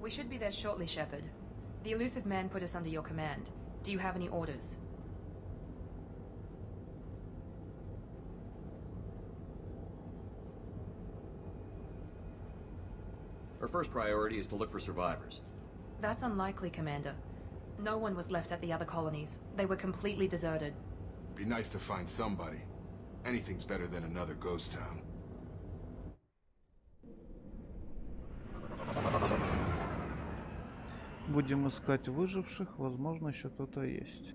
We should be there shortly, Shepard. The elusive man put us under your command. Do you have any orders? Our first priority is to look for survivors. That's unlikely, Commander. No one was left at the other colonies. They were completely deserted. Be nice to find somebody. Anything's better than another ghost town. Будем искать выживших, возможно, еще кто-то есть.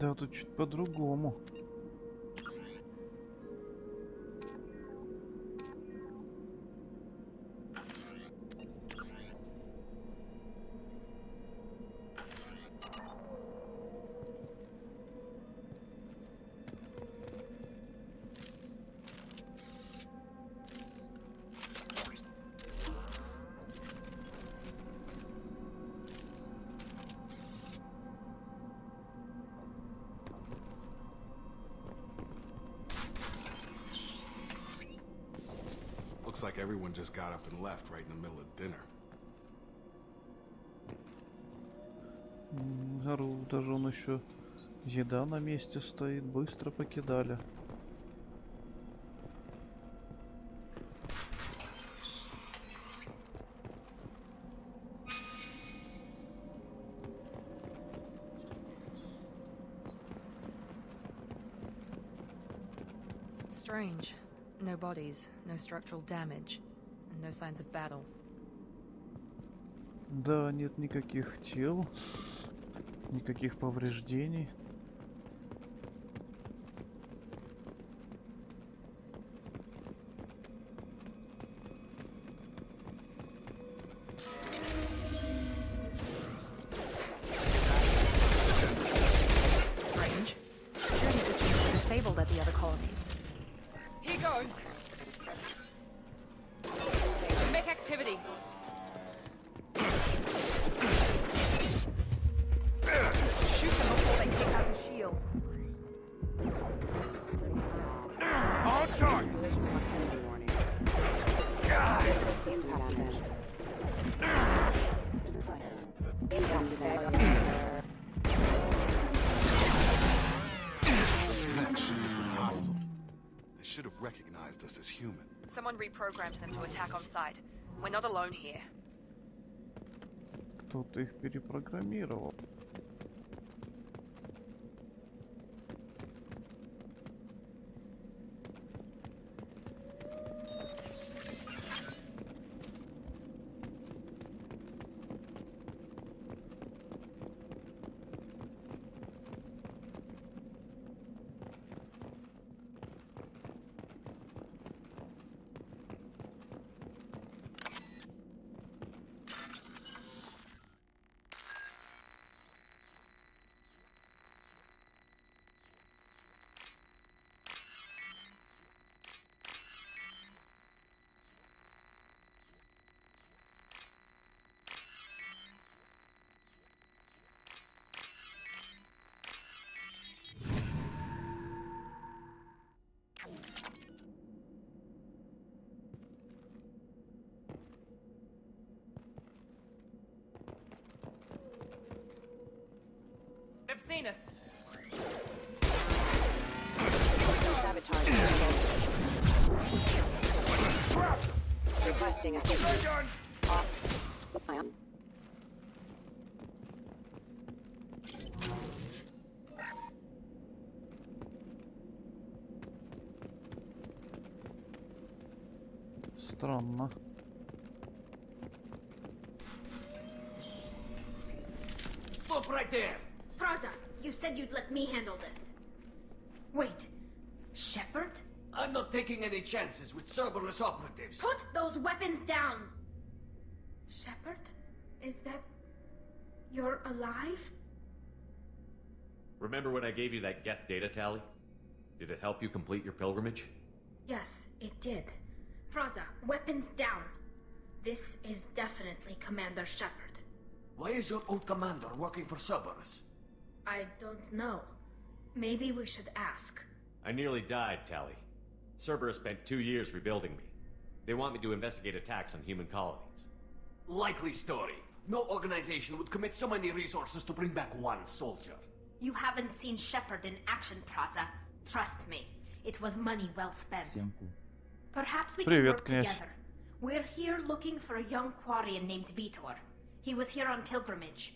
Да, тут чуть по-другому. Looks like everyone just got up and left right in the middle of dinner. Даже он еще еда на месте стоит, быстро покидали. Strange. No bodies, no structural damage, and no signs of battle. Да, нет никаких тел, никаких повреждений. Strange. Security systems are disabled at the other colonies. Here goes. Mech activity. Shoot them before they take out the shield. On target. Hostile. They should have recognized us as human. Someone reprogrammed them to attack on sight. We're not alone here. Кто-то их перепрограммировал. They've seen us. Sabotage. Requesting assistance. Странно. Stop right there! Praza, you said you'd let me handle this. Wait, Shepard? I'm not taking any chances with Cerberus operatives. Put those weapons down! Shepard? Is that... you're alive? Remember when I gave you that Geth data tally? Did it help you complete your pilgrimage? Yes, it did. Praza, weapons down. This is definitely Commander Shepard. Why is your old commander working for Cerberus? I don't know. Maybe we should ask. I nearly died, Tally. Cerberus spent 2 years rebuilding me. They want me to investigate attacks on human colonies. Likely story. No organization would commit so many resources to bring back one soldier. You haven't seen Shepard in action, Praza. Trust me, it was money well spent. Perhaps we can Привет, work князь. together. We're here looking for a young Quarian named Vitor. He was here on pilgrimage.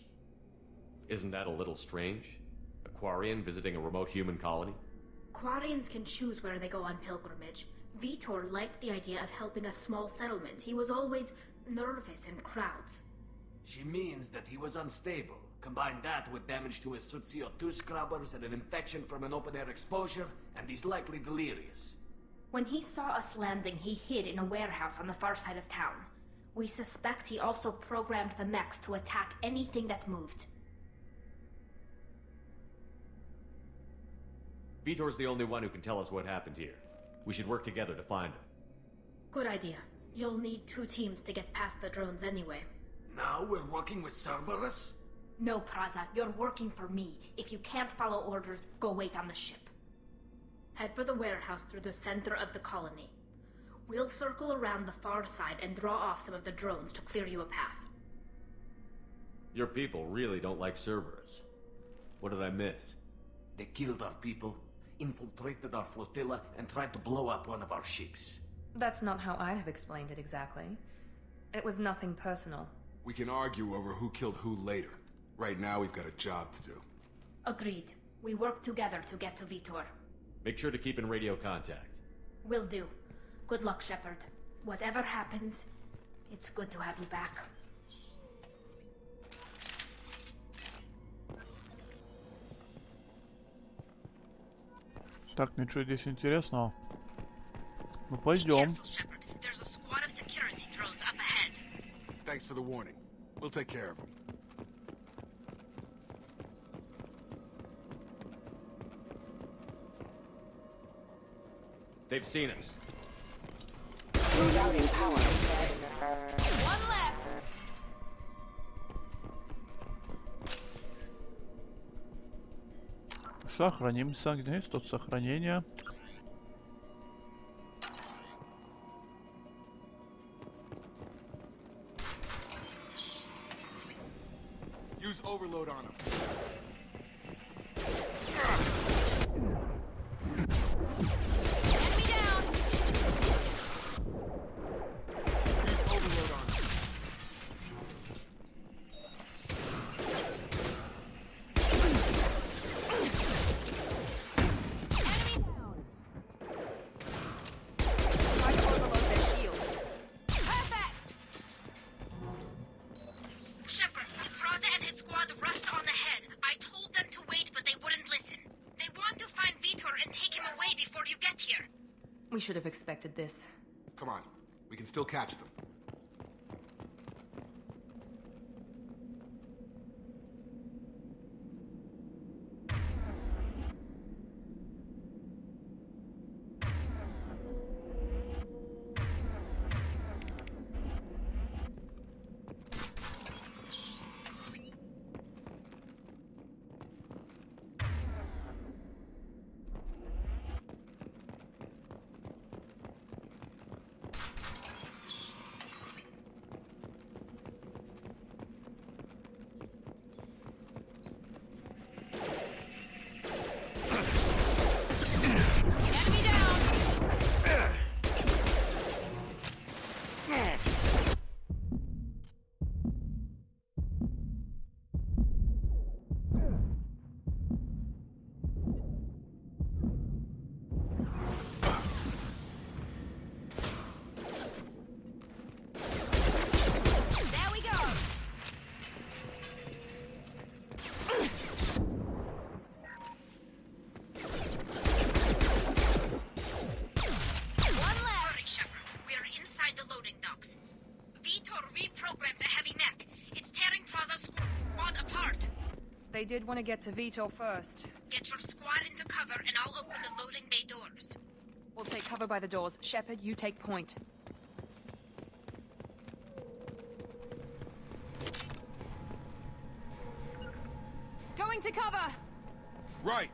Isn't that a little strange? A Quarian visiting a remote human colony? Quarians can choose where they go on pilgrimage. Vitor liked the idea of helping a small settlement. He was always nervous in crowds. She means that he was unstable. Combine that with damage to his CO2 scrubbers and an infection from an open-air exposure, and he's likely delirious. When he saw us landing, he hid in a warehouse on the far side of town. We suspect he also programmed the mechs to attack anything that moved. Vitor's the only one who can tell us what happened here. We should work together to find him. Good idea. You'll need 2 teams to get past the drones anyway. Now we're working with Cerberus? No, Praza, you're working for me. If you can't follow orders, go wait on the ship. Head for the warehouse through the center of the colony. We'll circle around the far side and draw off some of the drones to clear you a path. Your people really don't like Cerberus. What did I miss? They killed our people, infiltrated our flotilla, and tried to blow up one of our ships. That's not how I'd have explained it exactly. It was nothing personal. We can argue over who killed who later. Right now, we've got a job to do. Agreed. We work together to get to Vitor. Make sure to keep in radio contact. Will do. Good luck, Shepard. Whatever happens, it's good to have you back. Так, ничего здесь интересного. Ну Be пойдем. careful, Shepard. There's a squad of security drones up ahead. Thanks for the warning. We'll take care of them. They've seen us. Rerouting power. One less! Сохранимся. Где есть тут сохранение? Use overload on them. Enemy down! Use overload on them. Enemy down! Try to overload their shields. Perfect! Shepard, Praza and his squad rushed on ahead. I told them to wait, but they wouldn't listen. They want to find Vitor and take him away before you get here. We should have expected this. Come on. We can still catch them. Vitor reprogrammed the heavy mech. It's tearing Praza's squad apart. They did want to get to Vitor first. Get your squad into cover and I'll open the loading bay doors. We'll take cover by the doors. Shepard, you take point. Going to cover! Right!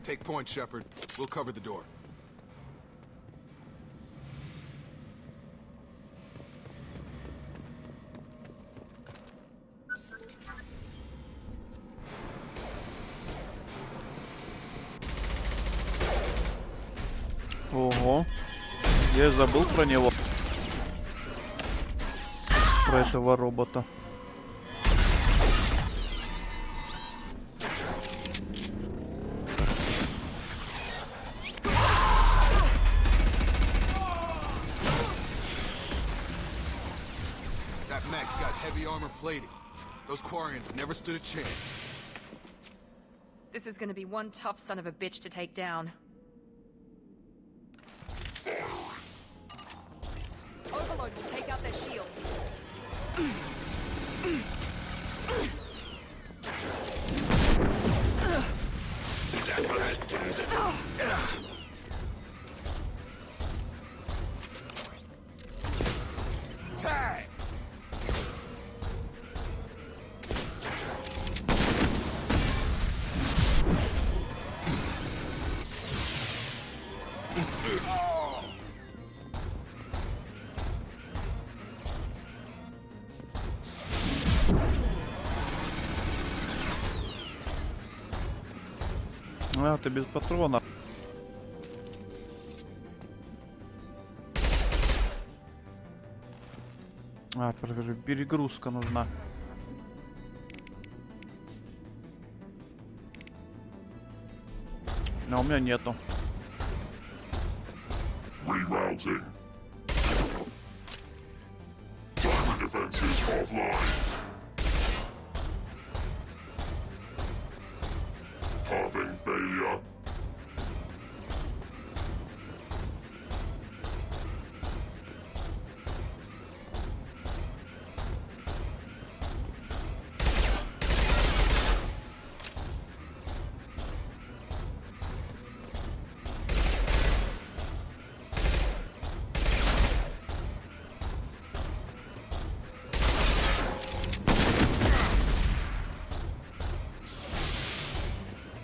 Take point, Shepard. We'll cover the door. Ого. Я и забыл про него. Про этого робота. That mech's got heavy armor plating. Those Quarians never stood a chance. This is gonna be one tough son of a bitch to take down. Overload will take out their shields. Tag! А, ты без патрона. А, покажи, перегрузка нужна. Но у меня нету. Rerouting. Diamond defenses offline. Halving failure.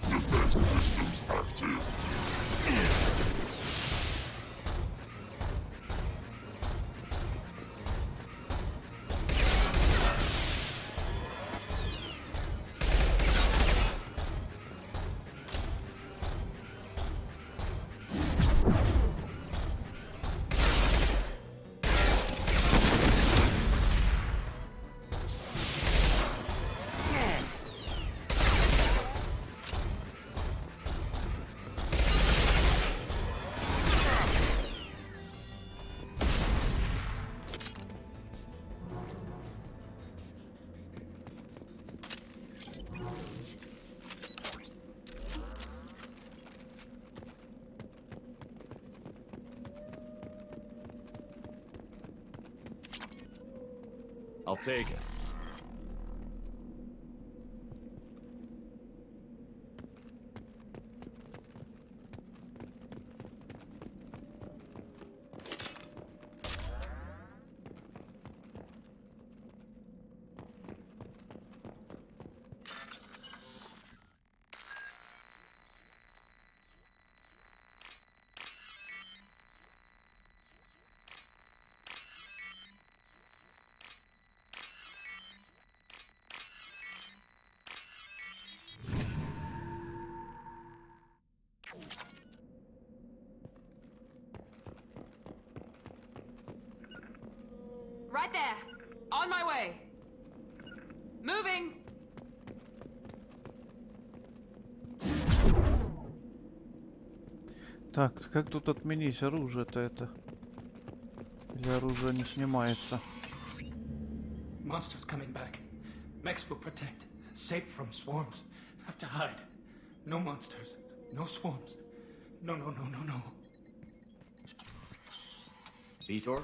Systems active. I'll take it. Right there. On my way. Moving. Так, как тут отменить оружие-то это? Или оружие не снимается? Monsters coming back. Mechs will protect. Safe from swarms. Have to hide. No monsters. No swarms. No. Vitor?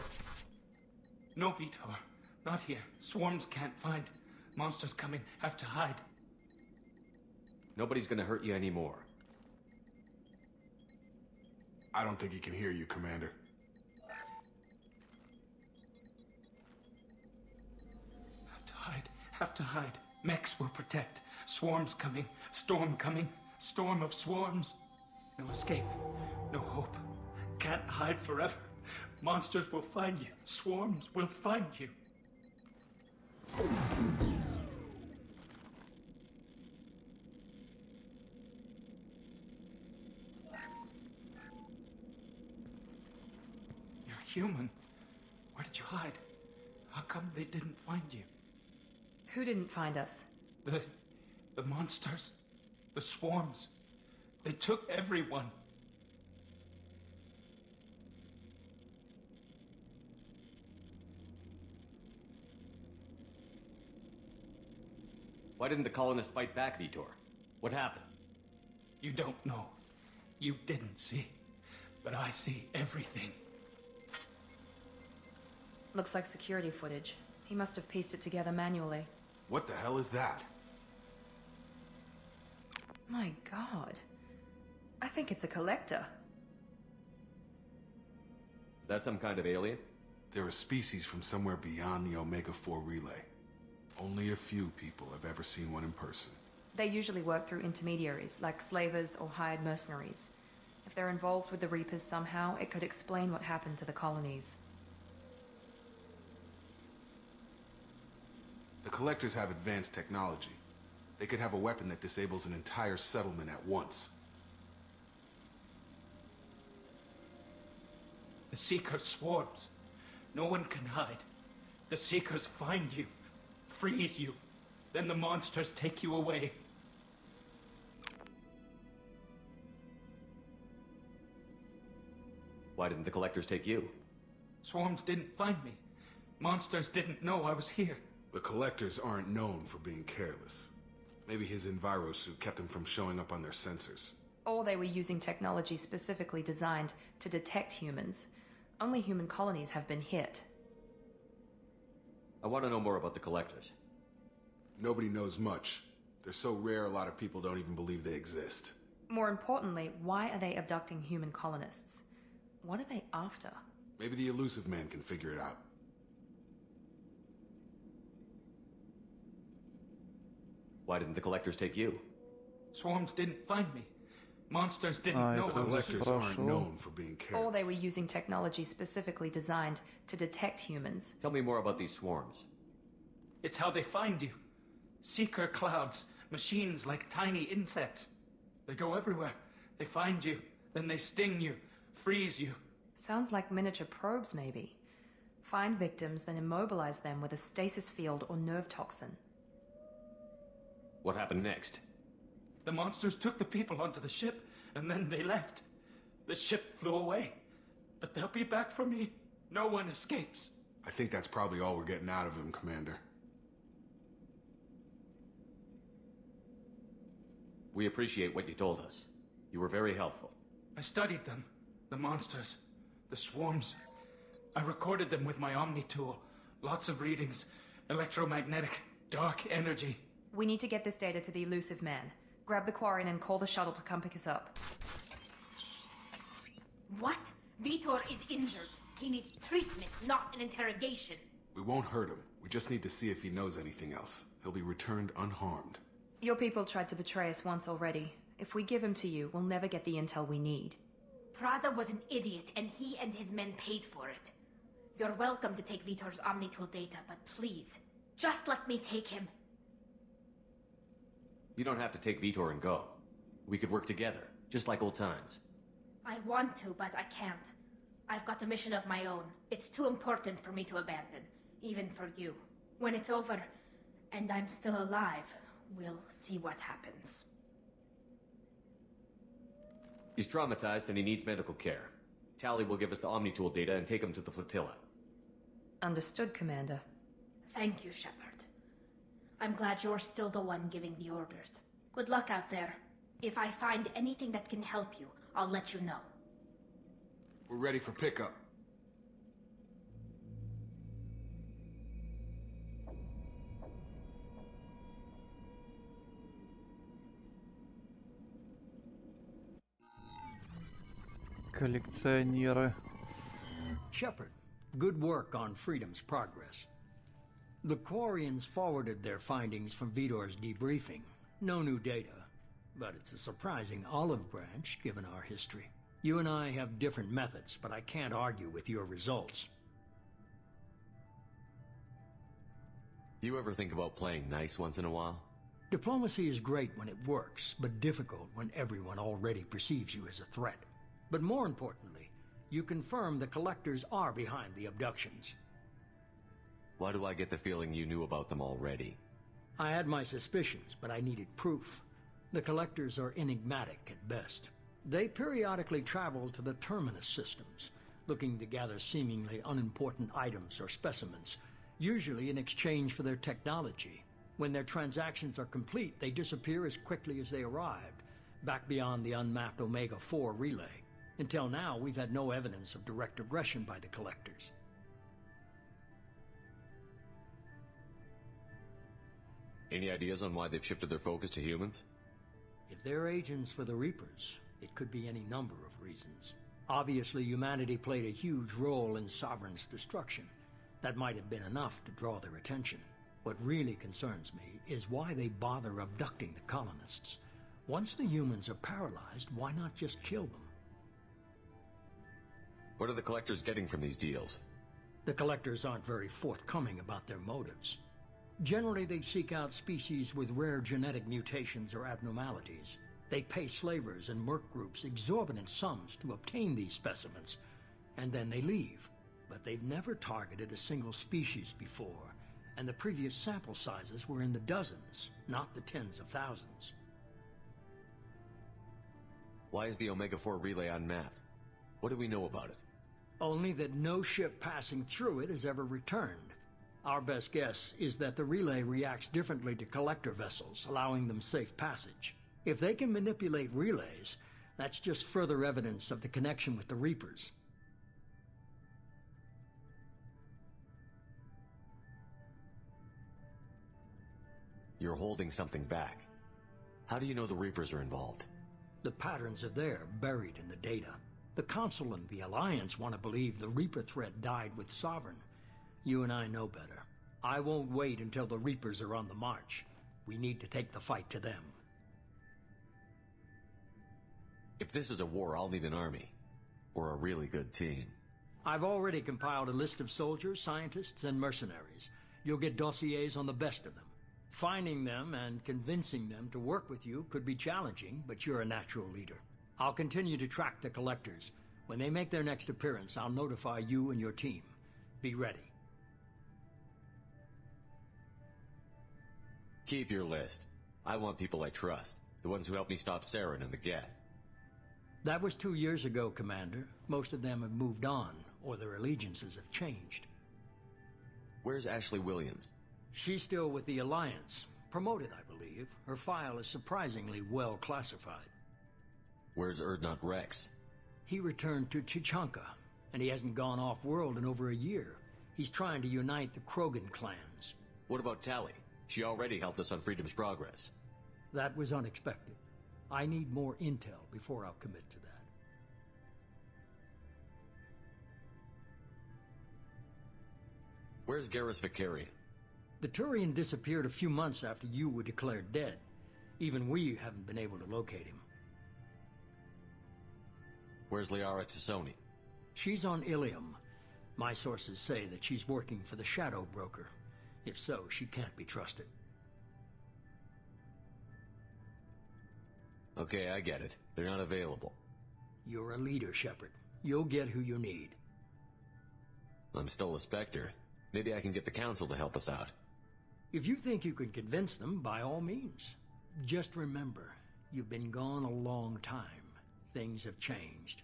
No, Vitor. Not here. Swarms can't find. Monsters coming. Have to hide. Nobody's gonna hurt you anymore. I don't think he can hear you, Commander. Have to hide. Have to hide. Mechs will protect. Swarms coming. Storm coming. Storm of swarms. No escape. No hope. Can't hide forever. Monsters will find you. Swarms will find you. You're human. Where did you hide? How come they didn't find you? Who didn't find us? The monsters. The swarms. They took everyone. Why didn't the colonists fight back, Vitor? What happened? You don't know. You didn't see. But I see everything. Looks like security footage. He must have pieced it together manually. What the hell is that? My god. I think it's a collector. Is that some kind of alien? They're a species from somewhere beyond the Omega-4 relay. Only a few people have ever seen one in person. They usually work through intermediaries, like slavers or hired mercenaries. If they're involved with the Reapers somehow, it could explain what happened to the colonies. The Collectors have advanced technology. They could have a weapon that disables an entire settlement at once. The Seekers swarms. No one can hide. The Seekers find you, freeze you. Then the monsters take you away. Why didn't the collectors take you? Swarms didn't find me. Monsters didn't know I was here. The Collectors aren't known for being careless. Maybe his Enviro suit kept him from showing up on their sensors. Or they were using technology specifically designed to detect humans. Only human colonies have been hit. I want to know more about the collectors. Nobody knows much. They're so rare, a lot of people don't even believe they exist. More importantly, why are they abducting human colonists? What are they after? Maybe the elusive man can figure it out. Why didn't the collectors take you? Swarms didn't find me. Monsters didn't know The I was Collectors aren't known for being careless. Or they were using technology specifically designed to detect humans. Tell me more about these swarms. It's how they find you. Seeker clouds, machines like tiny insects. They go everywhere. They find you, then they sting you, freeze you. Sounds like miniature probes, maybe. Find victims, then immobilize them with a stasis field or nerve toxin. What happened next? The monsters took the people onto the ship, and then they left. The ship flew away. But they'll be back for me. No one escapes. I think that's probably all we're getting out of him, Commander. We appreciate what you told us. You were very helpful. I studied them. The monsters. The swarms. I recorded them with my Omni tool. Lots of readings. Electromagnetic. Dark energy. We need to get this data to the elusive man. Grab the Quarian and call the shuttle to come pick us up. What? Vitor is injured. He needs treatment, not an interrogation. We won't hurt him. We just need to see if he knows anything else. He'll be returned unharmed. Your people tried to betray us once already. If we give him to you, we'll never get the intel we need. Praza was an idiot, and he and his men paid for it. You're welcome to take Vitor's Omnitool data, but please, just let me take him. You don't have to take Vitor and go. We could work together, just like old times. I want to, but I can't. I've got a mission of my own. It's too important for me to abandon, even for you. When it's over, and I'm still alive, we'll see what happens. He's traumatized and he needs medical care. Tally will give us the Omnitool data and take him to the flotilla. Understood, Commander. Thank you, Shepard. I'm glad you're still the one giving the orders. Good luck out there. If I find anything that can help you, I'll let you know. We're ready for pickup. Коллекционеры. Shepard, good work on Freedom's progress. The Quarians forwarded their findings from Vidor's debriefing. No new data, but it's a surprising olive branch given our history. You and I have different methods, but I can't argue with your results. You ever think about playing nice once in a while? Diplomacy is great when it works, but difficult when everyone already perceives you as a threat. But more importantly, you confirm the Collectors are behind the abductions. Why do I get the feeling you knew about them already? I had my suspicions, but I needed proof. The Collectors are enigmatic at best. They periodically travel to the Terminus systems, looking to gather seemingly unimportant items or specimens, usually in exchange for their technology. When their transactions are complete, they disappear as quickly as they arrived, back beyond the unmapped Omega-4 relay. Until now, we've had no evidence of direct aggression by the Collectors. Any ideas on why they've shifted their focus to humans? If they're agents for the Reapers, it could be any number of reasons. Obviously, humanity played a huge role in Sovereign's destruction. That might have been enough to draw their attention. What really concerns me is why they bother abducting the colonists. Once the humans are paralyzed, why not just kill them? What are the Collectors getting from these deals? The Collectors aren't very forthcoming about their motives. Generally, they seek out species with rare genetic mutations or abnormalities. They pay slavers and merc groups exorbitant sums to obtain these specimens, and then they leave. But they've never targeted a single species before, and the previous sample sizes were in the dozens, not the tens of thousands. Why is the Omega-4 relay unmapped? What do we know about it? Only that no ship passing through it has ever returned. Our best guess is that the relay reacts differently to collector vessels, allowing them safe passage. If they can manipulate relays, that's just further evidence of the connection with the Reapers. You're holding something back. How do you know the Reapers are involved? The patterns are there, buried in the data. The Council and the Alliance want to believe the Reaper threat died with Sovereign. You and I know better. I won't wait until the Reapers are on the march. We need to take the fight to them. If this is a war, I'll need an army. Or a really good team. I've already compiled a list of soldiers, scientists, and mercenaries. You'll get dossiers on the best of them. Finding them and convincing them to work with you could be challenging, but you're a natural leader. I'll continue to track the Collectors. When they make their next appearance, I'll notify you and your team. Be ready. Keep your list. I want people I trust. The ones who helped me stop Saren and the Geth. That was 2 years ago, Commander. Most of them have moved on, or their allegiances have changed. Where's Ashley Williams? She's still with the Alliance. Promoted, I believe. Her file is surprisingly well classified. Where's Erdnot Rex? He returned to Chichanka, and he hasn't gone off-world in over a year. He's trying to unite the Krogan clans. What about Tali? She already helped us on Freedom's progress. That was unexpected. I need more intel before I'll commit to that. Where's Garrus Vicarian? The Turian disappeared a few months after you were declared dead. Even we haven't been able to locate him. Where's Liara Tassoni? She's on Ilium. My sources say that she's working for the Shadow Broker. If so, she can't be trusted. Okay, I get it. They're not available. You're a leader, Shepard. You'll get who you need. I'm still a Spectre. Maybe I can get the Council to help us out. If you think you can convince them, by all means. Just remember, you've been gone a long time. Things have changed.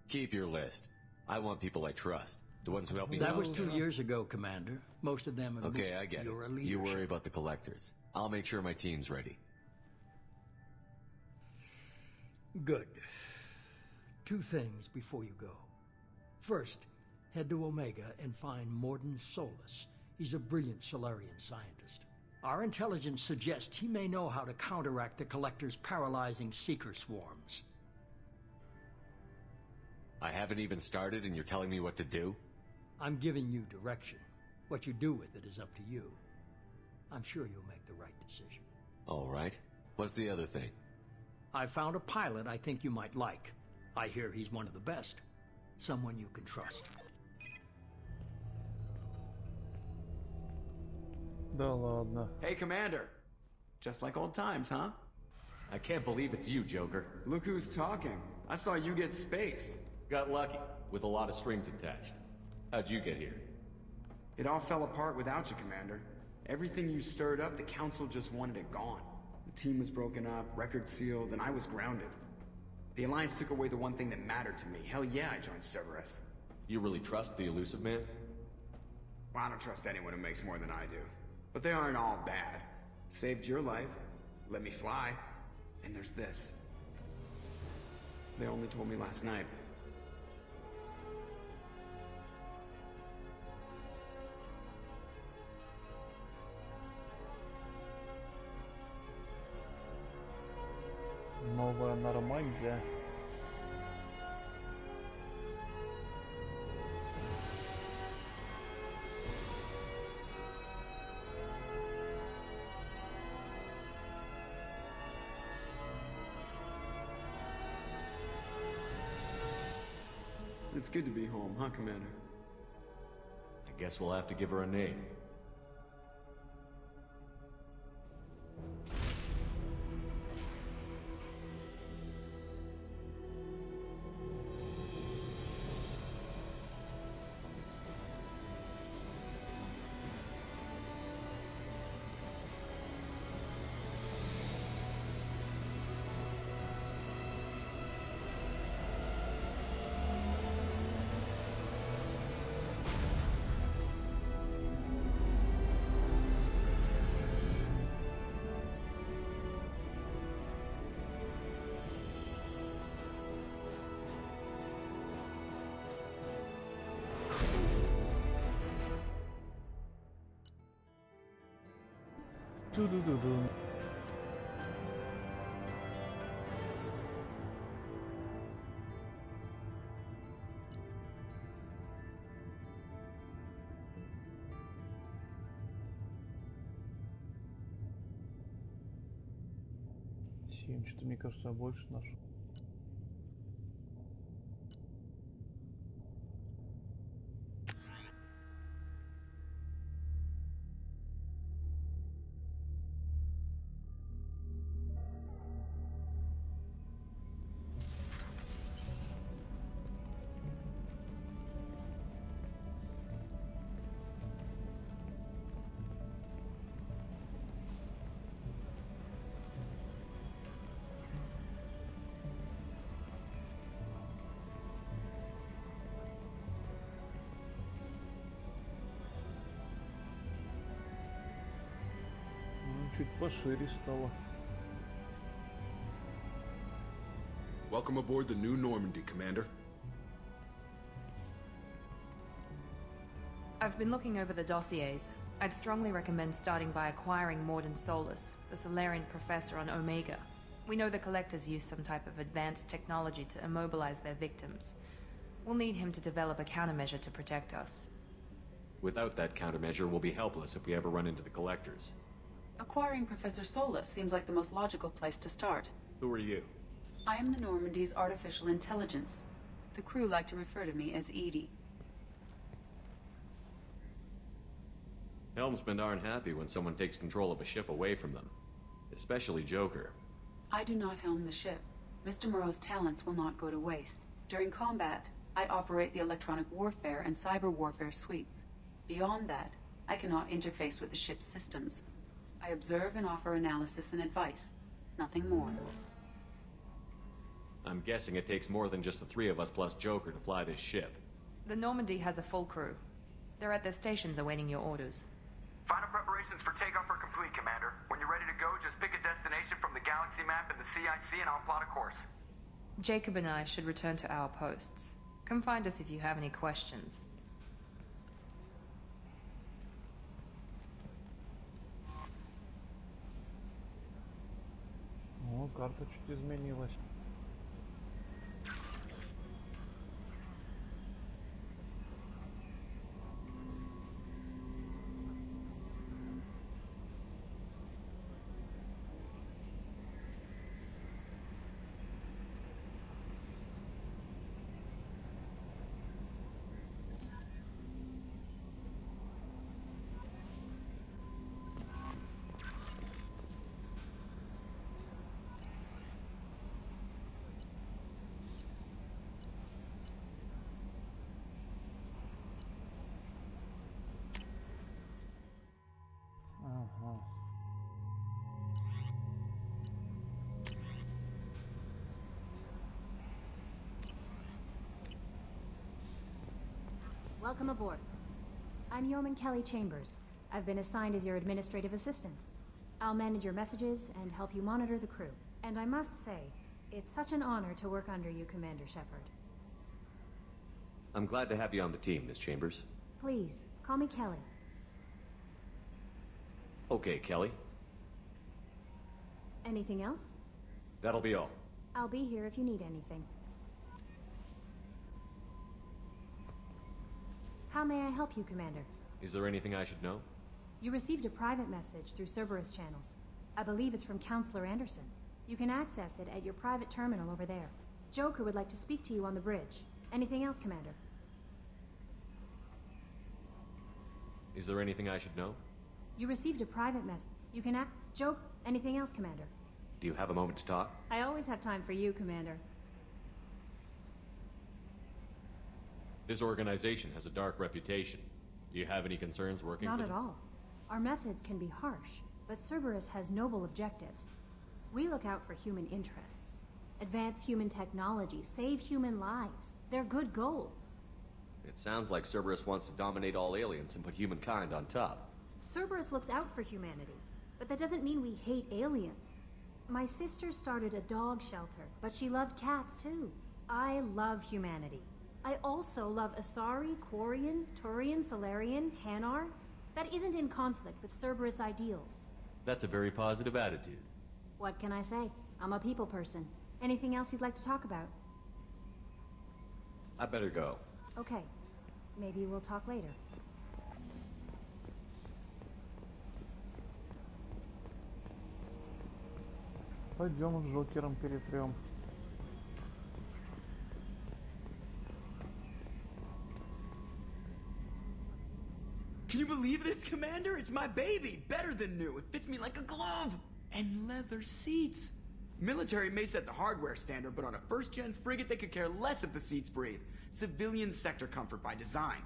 Keep your list. I want people I trust. The ones who helped me. That was 2 years ago, Commander. Most of them have Okay, moved. I get You're it. a leader. You worry about the Collectors. I'll make sure my team's ready. Good. 2 things before you go. First, head to Omega and find Morden Solus. He's a brilliant Solarian scientist. Our intelligence suggests he may know how to counteract the Collector's paralyzing Seeker swarms. I haven't even started and you're telling me what to do? I'm giving you direction. What you do with it is up to you. I'm sure you'll make the right decision. All right. What's the other thing? I found a pilot I think you might like. I hear he's one of the best. Someone you can trust. Да ладно. Hey, Commander. Just like old times, huh? I can't believe it's you, Joker. Look who's talking. I saw you get spaced. Got lucky, with a lot of strings attached. How'd you get here? It all fell apart without you, Commander. Everything you stirred up, the Council just wanted it gone. The team was broken up, record sealed, and I was grounded. The Alliance took away the one thing that mattered to me. Hell yeah, I joined Cerberus. You really trust the Elusive Man? Well, I don't trust anyone who makes more than I do. But they aren't all bad. Saved your life, let me fly, and there's this. They only told me last night. Новая Нормандия. It's good to be home, huh, Commander? I guess we'll have to give her a name. Ду-ду-ду-ду. Семь, что мне кажется, я больше нашел. Чуть пошире стало. Welcome aboard the New Normandy, Commander. I've been looking over the dossiers. I'd strongly recommend starting by acquiring Morden Solus, the Solarian professor on Omega. We know the Collectors use some type of advanced technology to immobilize their victims. We'll need him to develop a countermeasure to protect us. Without that countermeasure, we'll be helpless if we ever run into the Collectors. Acquiring Professor Solus seems like the most logical place to start. Who are you? I am the Normandy's artificial intelligence. The crew like to refer to me as Edie. Helmsmen aren't happy when someone takes control of a ship away from them. Especially Joker. I do not helm the ship. Mr. Moreau's talents will not go to waste. During combat, I operate the electronic warfare and cyber warfare suites. Beyond that, I cannot interface with the ship's systems. I observe and offer analysis and advice. Nothing more. I'm guessing it takes more than just the three of us plus Joker to fly this ship. The Normandy has a full crew. They're at their stations awaiting your orders. Final preparations for takeoff are complete, Commander. When you're ready to go, just pick a destination from the galaxy map in the CIC and I'll plot a course. Jacob and I should return to our posts. Come find us if you have any questions. О, карта чуть изменилась. Welcome aboard. I'm Yeoman Kelly Chambers. I've been assigned as your administrative assistant. I'll manage your messages and help you monitor the crew. And I must say, it's such an honor to work under you, Commander Shepard. I'm glad to have you on the team, Miss Chambers. Please, call me Kelly. Okay, Kelly. Anything else? That'll be all. I'll be here if you need anything. How may I help you, Commander? Is there anything I should know? You received a private message through Cerberus channels. I believe it's from Counselor Anderson. You can access it at your private terminal over there. Joker would like to speak to you on the bridge. Anything else, Commander? Is there anything I should know? You received a private message. You can Joke. Anything else, Commander? Do you have a moment to talk? I always have time for you, Commander. This organization has a dark reputation. Do you have any concerns working Not for at them? all. Our methods can be harsh, but Cerberus has noble objectives. We look out for human interests. Advance human technology, save human lives. They're good goals. It sounds like Cerberus wants to dominate all aliens and put humankind on top. Cerberus looks out for humanity, but that doesn't mean we hate aliens. My sister started a dog shelter, but she loved cats too. I love humanity. I also love Asari, Quarian, Turian, Solarian, Hanar. That isn't in conflict with Cerberus ideals. That's a very positive attitude. What can I say? I'm a people person. Anything else you'd like to talk about? I better go. Okay. Maybe we'll talk later. Пойдем с Джокером перетрем. Can you believe this, Commander? It's my baby! Better than new. It fits me like a glove! And leather seats! Military may set the hardware standard, but on a first-gen frigate they could care less if the seats breathe. Civilian sector comfort by design.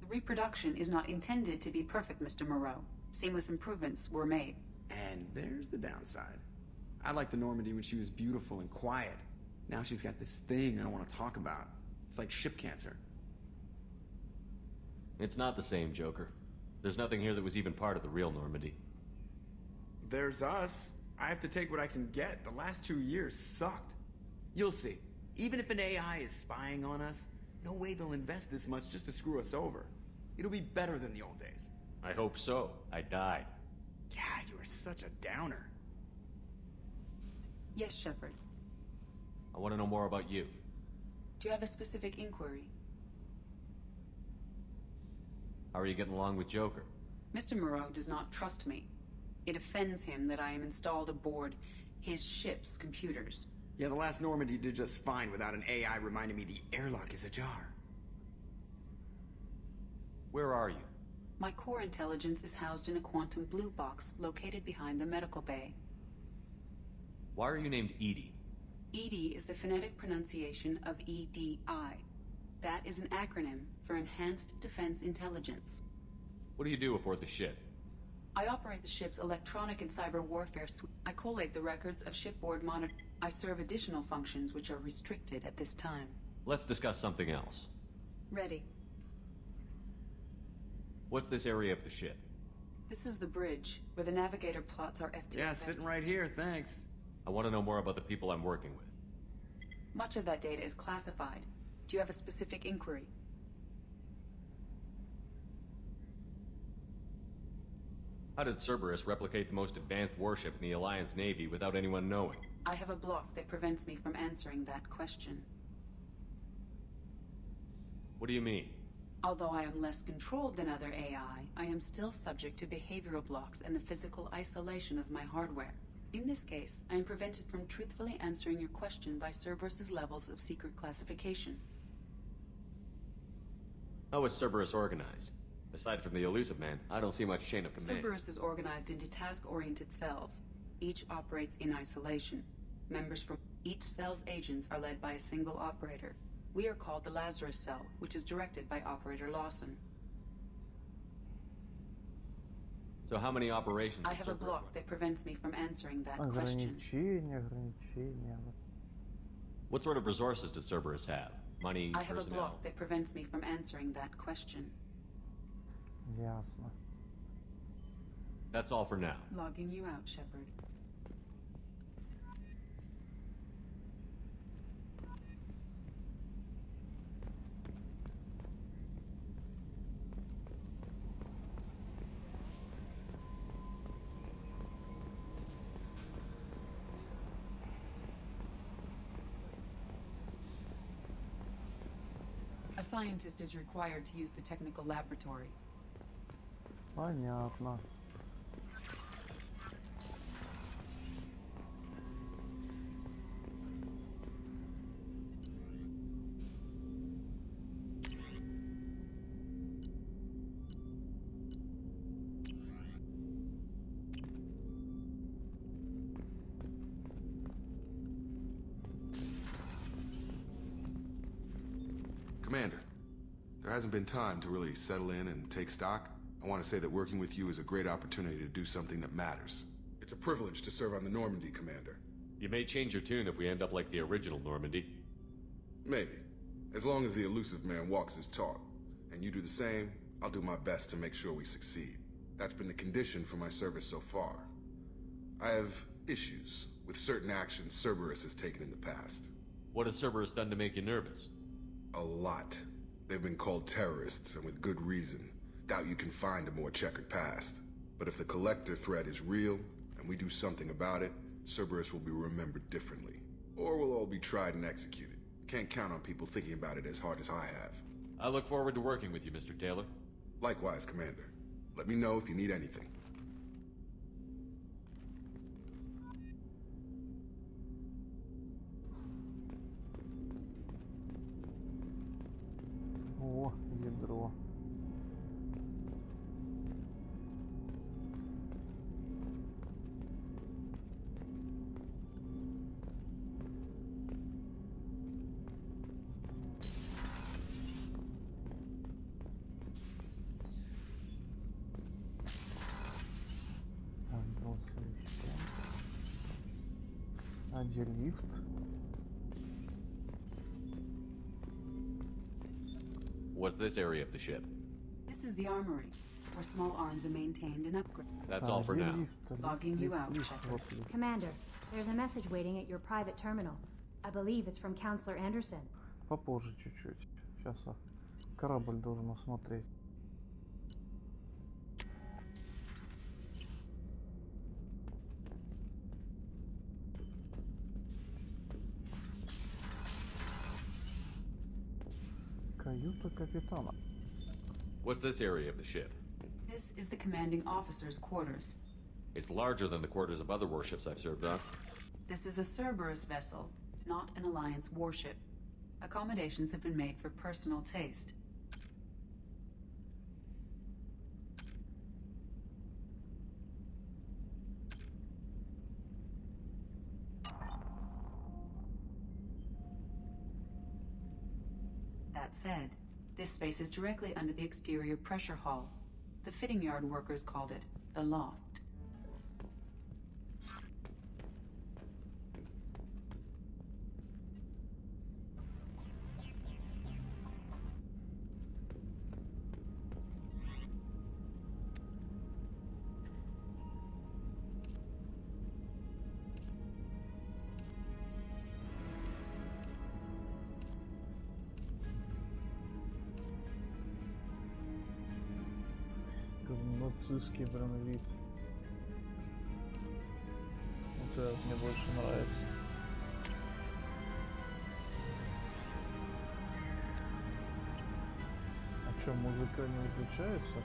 The reproduction is not intended to be perfect, Mr. Moreau. Seamless improvements were made. And there's the downside. I liked the Normandy when she was beautiful and quiet. Now she's got this thing I don't want to talk about. It's like ship cancer. It's not the same, Joker. There's nothing here that was even part of the real Normandy. There's us. I have to take what I can get. The last 2 years sucked. You'll see. Even if an AI is spying on us, no way they'll invest this much just to screw us over. It'll be better than the old days. I hope so. I died. Yeah, you are such a downer. Yes, Shepard. I want to know more about you. Do you have a specific inquiry? How are you getting along with Joker? Mr. Moreau does not trust me. It offends him that I am installed aboard his ship's computers. Yeah, the last Normandy did just fine without an AI reminding me the airlock is ajar. Where are you? My core intelligence is housed in a quantum blue box located behind the medical bay. Why are you named Edie? EDI is the phonetic pronunciation of EDI. That is an acronym for Enhanced Defense Intelligence. What do you do aboard the ship? I operate the ship's electronic and cyber warfare suite. I collate the records of shipboard monitor. I serve additional functions which are restricted at this time. Let's discuss something else. Ready. What's this area of the ship? This is the bridge, where the navigator plots our FTL. Yeah, sitting right here, thanks. I want to know more about the people I'm working with. Much of that data is classified. Do you have a specific inquiry? How did Cerberus replicate the most advanced warship in the Alliance Navy without anyone knowing? I have a block that prevents me from answering that question. What do you mean? Although I am less controlled than other AI, I am still subject to behavioral blocks and the physical isolation of my hardware. In this case, I am prevented from truthfully answering your question by Cerberus's levels of secret classification. How is Cerberus organized? Aside from the elusive man, I don't see much chain of command. Cerberus is organized into task-oriented cells. Each operates in isolation. Members from each cell's agents are led by a single operator. We are called the Lazarus Cell, which is directed by Operator Lawson. So how many operations I does have a Cerberus block run? that prevents me from answering that question. Ограничения. What sort of resources does Cerberus have? Money, I have a personnel. block that prevents me from answering that question. Ясно. That's all for now. Logging you out, Shepard. A scientist is required to use the technical laboratory. Понятно. Commander, there hasn't been time to really settle in and take stock. I want to say that working with you is a great opportunity to do something that matters. It's a privilege to serve on the Normandy, Commander. You may change your tune if we end up like the original Normandy. Maybe. As long as the elusive man walks his talk. And you do the same, I'll do my best to make sure we succeed. That's been the condition for my service so far. I have issues with certain actions Cerberus has taken in the past. What has Cerberus done to make you nervous? A lot. They've been called terrorists, and with good reason. Doubt you can find a more checkered past. But if the Collector threat is real, and we do something about it, Cerberus will be remembered differently. Or we'll all be tried and executed. Can't count on people thinking about it as hard as I have. I look forward to working with you, Mr. Taylor. Likewise, Commander. Let me know if you need anything. О, ядро. Так, голосующие. Один лифт. What's this area of the ship? This is the armory, where small arms are maintained and upgraded. That's all for now. Logging you out, Shepard. Commander, there's a message waiting at your private terminal. I believe it's from Counselor Anderson. Попозже чуть-чуть. Сейчас корабль должен осмотреть. Каюта капитана. What's this area of the ship? This is the commanding officer's quarters. It's larger than the quarters of other warships I've served on. This is a Cerberus vessel, not an Alliance warship. Accommodations have been made for personal taste. That said, this space is directly under the exterior pressure hull. The fitting yard workers called it the loft. Нацистский прям вид. Вот этот мне больше нравится. А чё, музыка не выключается?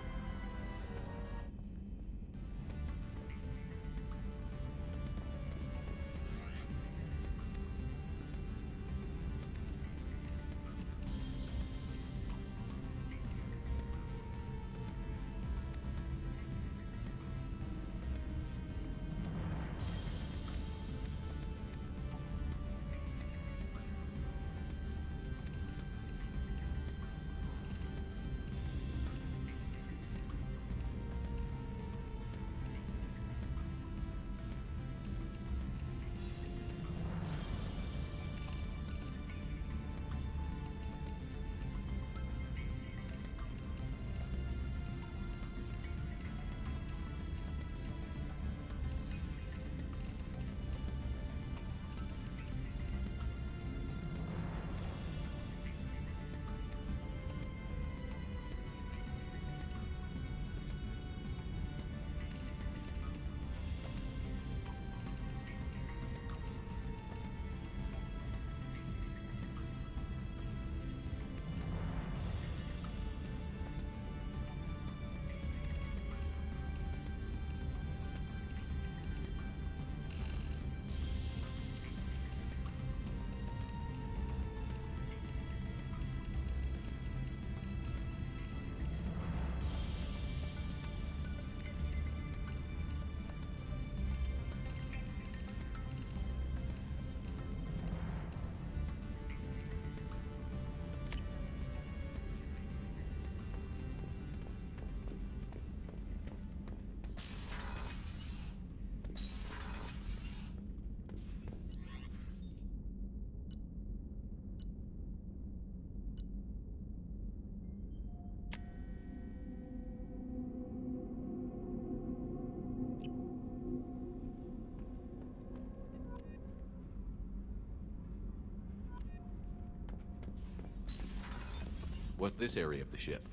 What's this area of the ship?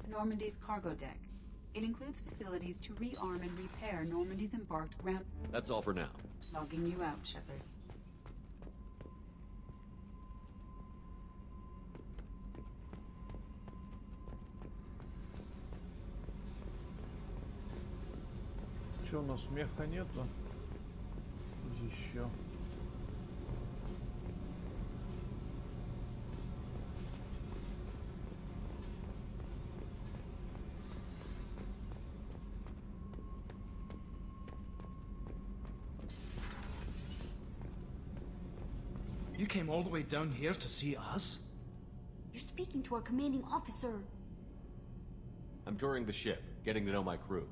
Normandy's cargo deck. It includes facilities to rearm and repair Normandy's embarked ground... That's all for now. Logging you out, Shepard. Че, у нас смеха нету? Еще. You came all the way down here to see us? You're speaking to our commanding officer. I'm touring the ship, getting to know my crew.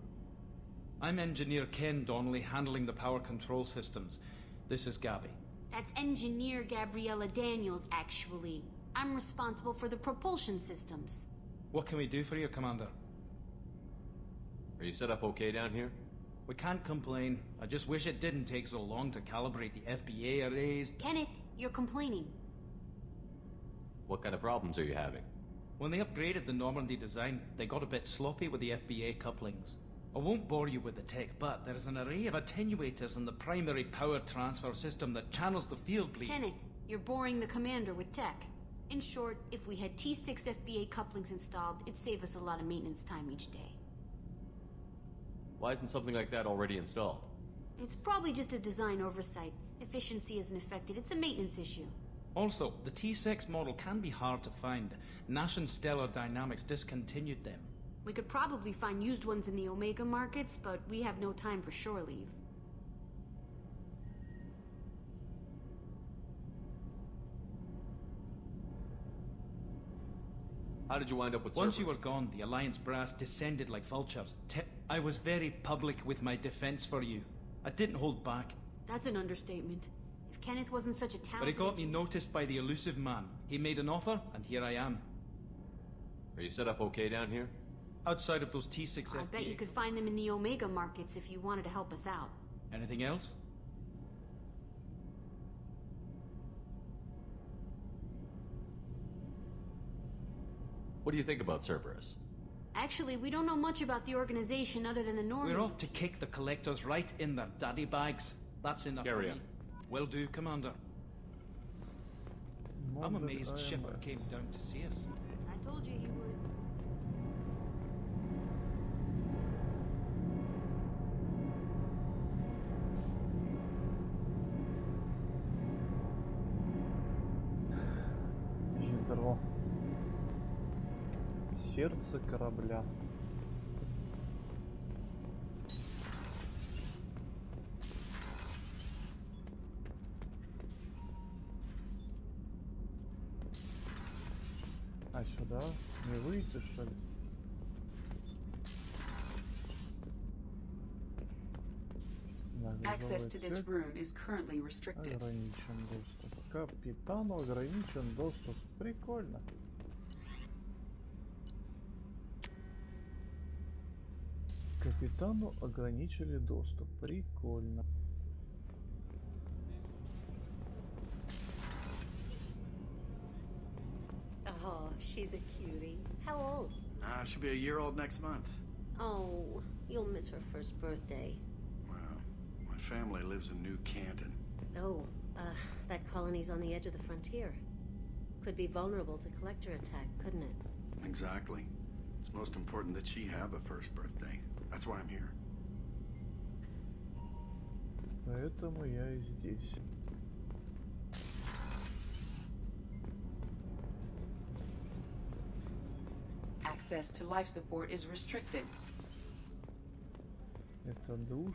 I'm Engineer Ken Donnelly, handling the power control systems. This is Gabby. That's Engineer Gabriella Daniels, actually. I'm responsible for the propulsion systems. What can we do for you, Commander? Are you set up okay down here? We can't complain. I just wish it didn't take so long to calibrate the FBA arrays. Kenneth, you're complaining. What kind of problems are you having? When they upgraded the Normandy design, they got a bit sloppy with the FBA couplings. I won't bore you with the tech, but there is an array of attenuators in the primary power transfer system that channels the field bleed. Kenneth, you're boring the commander with tech. In short, if we had T6 FBA couplings installed, it'd save us a lot of maintenance time each day. Why isn't something like that already installed? It's probably just a design oversight. Efficiency isn't affected, it's a maintenance issue. Also, the T6 model can be hard to find. Nash and Stellar Dynamics discontinued them. We could probably find used ones in the Omega markets, but we have no time for shore leave. How did you wind up with Once Cerberus? you were gone, the Alliance brass descended like vultures. I was very public with my defense for you. I didn't hold back. That's an understatement. If Kenneth wasn't such a talented... But it got me noticed by the elusive man. He made an offer, and here I am. Are you set up okay down here? Outside of those T6 I bet you could find them in the Omega markets if you wanted to help us out. Anything else? What do you think about Cerberus? Actually, we don't know much about the organization other than the Normandy. We're off to kick the collectors right in their daddy bags. That's enough for Carry me. on. Will do, Commander. I'm amazed Shepard came down to see us. I told you he would. Ядро. Сердце корабля. А сюда не выйти, что ли? Access to this room is currently restricted. Ограничен доступ. Капитану ограничен доступ. Прикольно. Капитану ограничили доступ. Прикольно. Oh, she's a cutie. How old? She'll be a year old next month. Oh, you'll miss her first birthday. Well, my family lives in New Canton. Oh, that colony's on the edge of the frontier. Could be vulnerable to collector attack, couldn't it? Exactly. It's most important that she have a first birthday. That's why I'm here. Поэтому я и здесь. Access to life support is restricted. Это душ.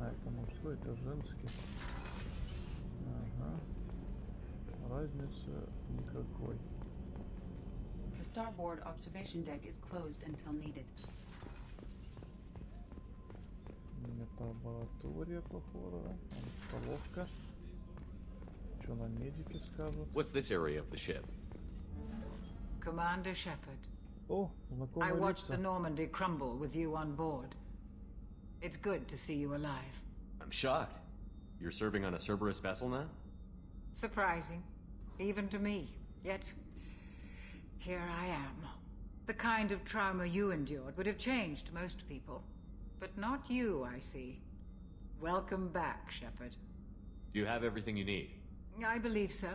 А, это мужской, это женский. Ага. Разницы никакой. The starboard observation deck is closed until needed. Это лаборатория, похоже. Столовка. Что нам медики скажут? What's this area of the ship? Commander Shepard. О, знакомые I watched лица. the Normandy crumble with you on board. It's good to see you alive. I'm shocked. You're serving on a Cerberus vessel now? Surprising. Even to me. Yet, here I am. The kind of trauma you endured would have changed most people. But not you, I see. Welcome back, Shepard. Do you have everything you need? I believe so.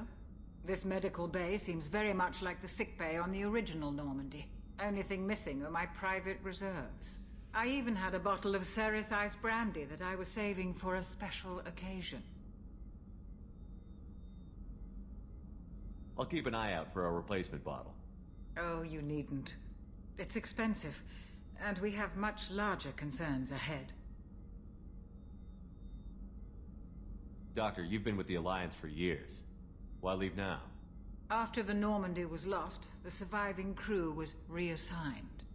This medical bay seems very much like the sick bay on the original Normandy. Only thing missing are my private reserves. I even had a bottle of Ceres Ice brandy that I was saving for a special occasion. I'll keep an eye out for a replacement bottle. Oh, you needn't. It's expensive, and we have much larger concerns ahead. Doctor, you've been with the Alliance for years. Why leave now? After the Normandy was lost, the surviving crew was reassigned.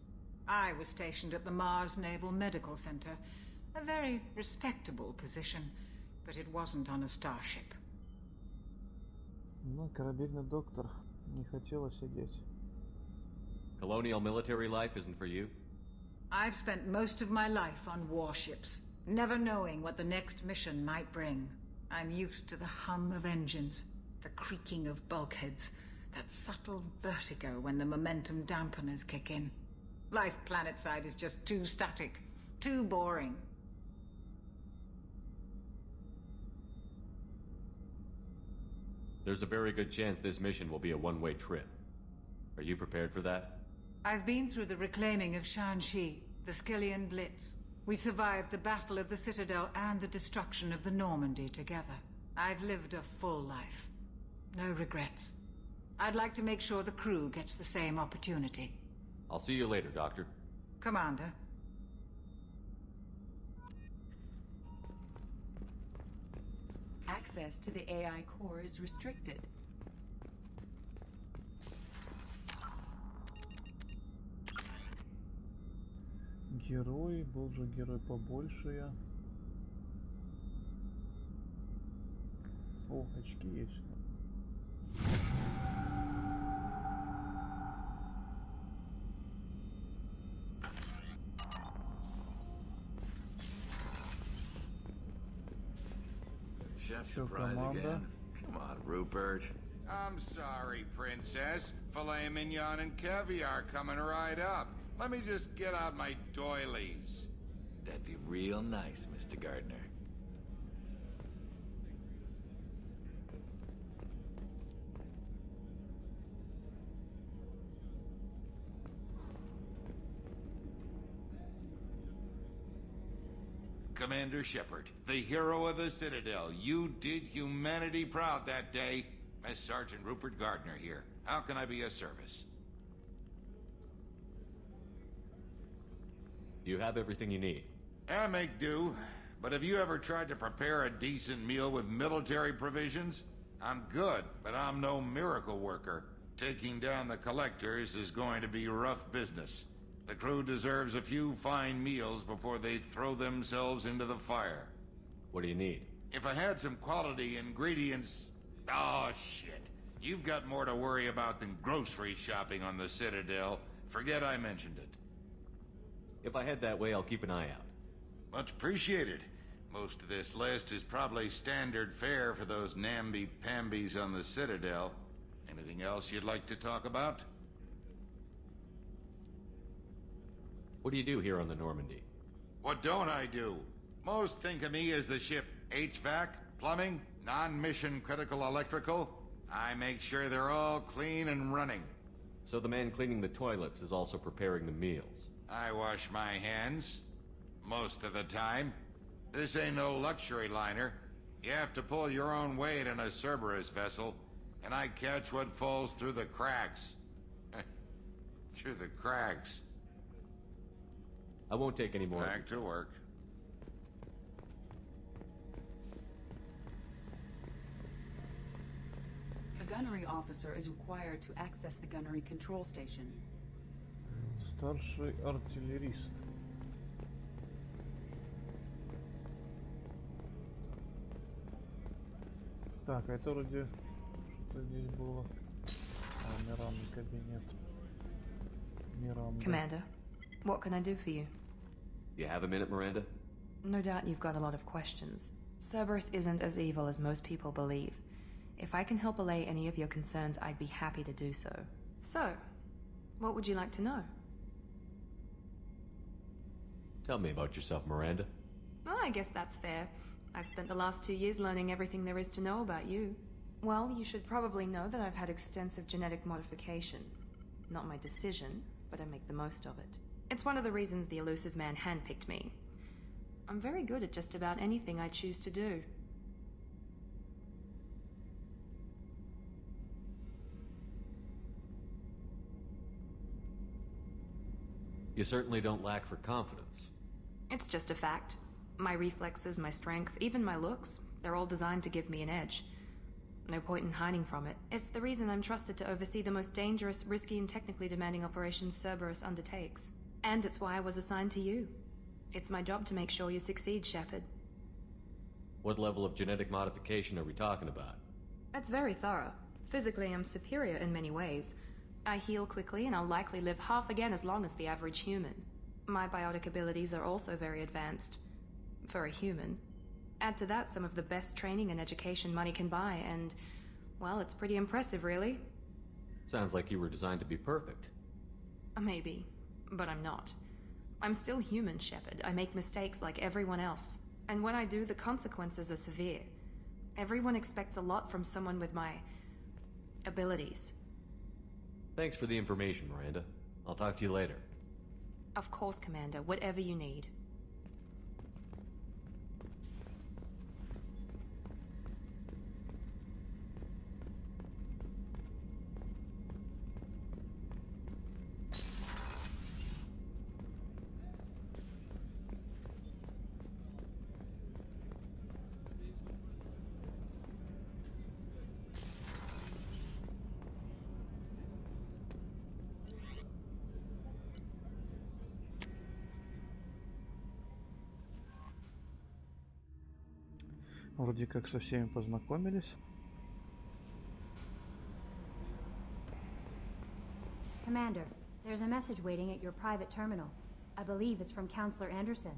I was stationed at the Mars Naval Medical Center, a very respectable position, but it wasn't on a starship. Ну, корабельный доктор. Не хотела сидеть. Colonial military life isn't for you? I've spent most of my life on warships, never knowing what the next mission might bring. I'm used to the hum of engines, the creaking of bulkheads, that subtle vertigo when the momentum dampeners kick in. Life planetside is just too static, too boring. There's a very good chance this mission will be a one-way trip. Are you prepared for that? I've been through the reclaiming of Shanxi, the Skillian Blitz. We survived the Battle of the Citadel and the destruction of the Normandy together. I've lived a full life. No regrets. I'd like to make sure the crew gets the same opportunity. I'll see you later, Doctor. Commander. Access to the AI core is restricted. Герой, был же герой побольше я. О, очки есть. Chef Всё, surprise команда. again. Come on, Rupert. I'm sorry, Princess. Filet mignon and caviar coming right up. Let me just get out my doilies. That'd be real nice, Mr. Gardner. Commander Shepard, the hero of the Citadel. You did humanity proud that day. Mess Sergeant Rupert Gardner here. How can I be of service? Do you have everything you need? I make do. But have you ever tried to prepare a decent meal with military provisions? I'm good, but I'm no miracle worker. Taking down the collectors is going to be rough business. The crew deserves a few fine meals before they throw themselves into the fire. What do you need? If I had some quality ingredients... Oh, shit. You've got more to worry about than grocery shopping on the Citadel. Forget I mentioned it. If I head that way, I'll keep an eye out. Much appreciated. Most of this list is probably standard fare for those namby-pambies on the Citadel. Anything else you'd like to talk about? What do you do here on the Normandy? What don't I do? Most think of me as the ship HVAC, plumbing, non-mission critical electrical. I make sure they're all clean and running. So the man cleaning the toilets is also preparing the meals. I wash my hands. Most of the time. This ain't no luxury liner. You have to pull your own weight in a Cerberus vessel, and I catch what falls through the cracks. Through the cracks. I won't take any more. Back to work. The gunnery officer is required to access the gunnery control station. Старший артиллерист. Так, это вроде что здесь было. А, Миранный кабинет. Миранда. Commander, what can I do for you? You have a minute, Miranda? No doubt you've got a lot of questions. Cerberus isn't as evil as most people believe. If I can help allay any of your concerns, I'd be happy to do so. So, what would you like to know? Tell me about yourself, Miranda. Oh, I guess that's fair. I've spent the last 2 years learning everything there is to know about you. Well, you should probably know that I've had extensive genetic modification. Not my decision, but I make the most of it. It's one of the reasons the elusive man handpicked me. I'm very good at just about anything I choose to do. You certainly don't lack for confidence. It's just a fact. My reflexes, my strength, even my looks, they're all designed to give me an edge. No point in hiding from it. It's the reason I'm trusted to oversee the most dangerous, risky, and technically demanding operations Cerberus undertakes. And it's why I was assigned to you. It's my job to make sure you succeed, Shepard. What level of genetic modification are we talking about? That's very thorough. Physically, I'm superior in many ways. I heal quickly, and I'll likely live half again as long as the average human. My biotic abilities are also very advanced. For a human. Add to that some of the best training and education money can buy, and, well, it's pretty impressive, really. Sounds like you were designed to be perfect. Maybe, but I'm not. I'm still human, Shepard. I make mistakes like everyone else. And when I do, the consequences are severe. Everyone expects a lot from someone with my abilities. Thanks for the information, Miranda. I'll talk to you later. Of course, Commander. Whatever you need. Вроде как со всеми познакомились. Commander, there's a message waiting at your private terminal. I believe it's from Counselor Anderson.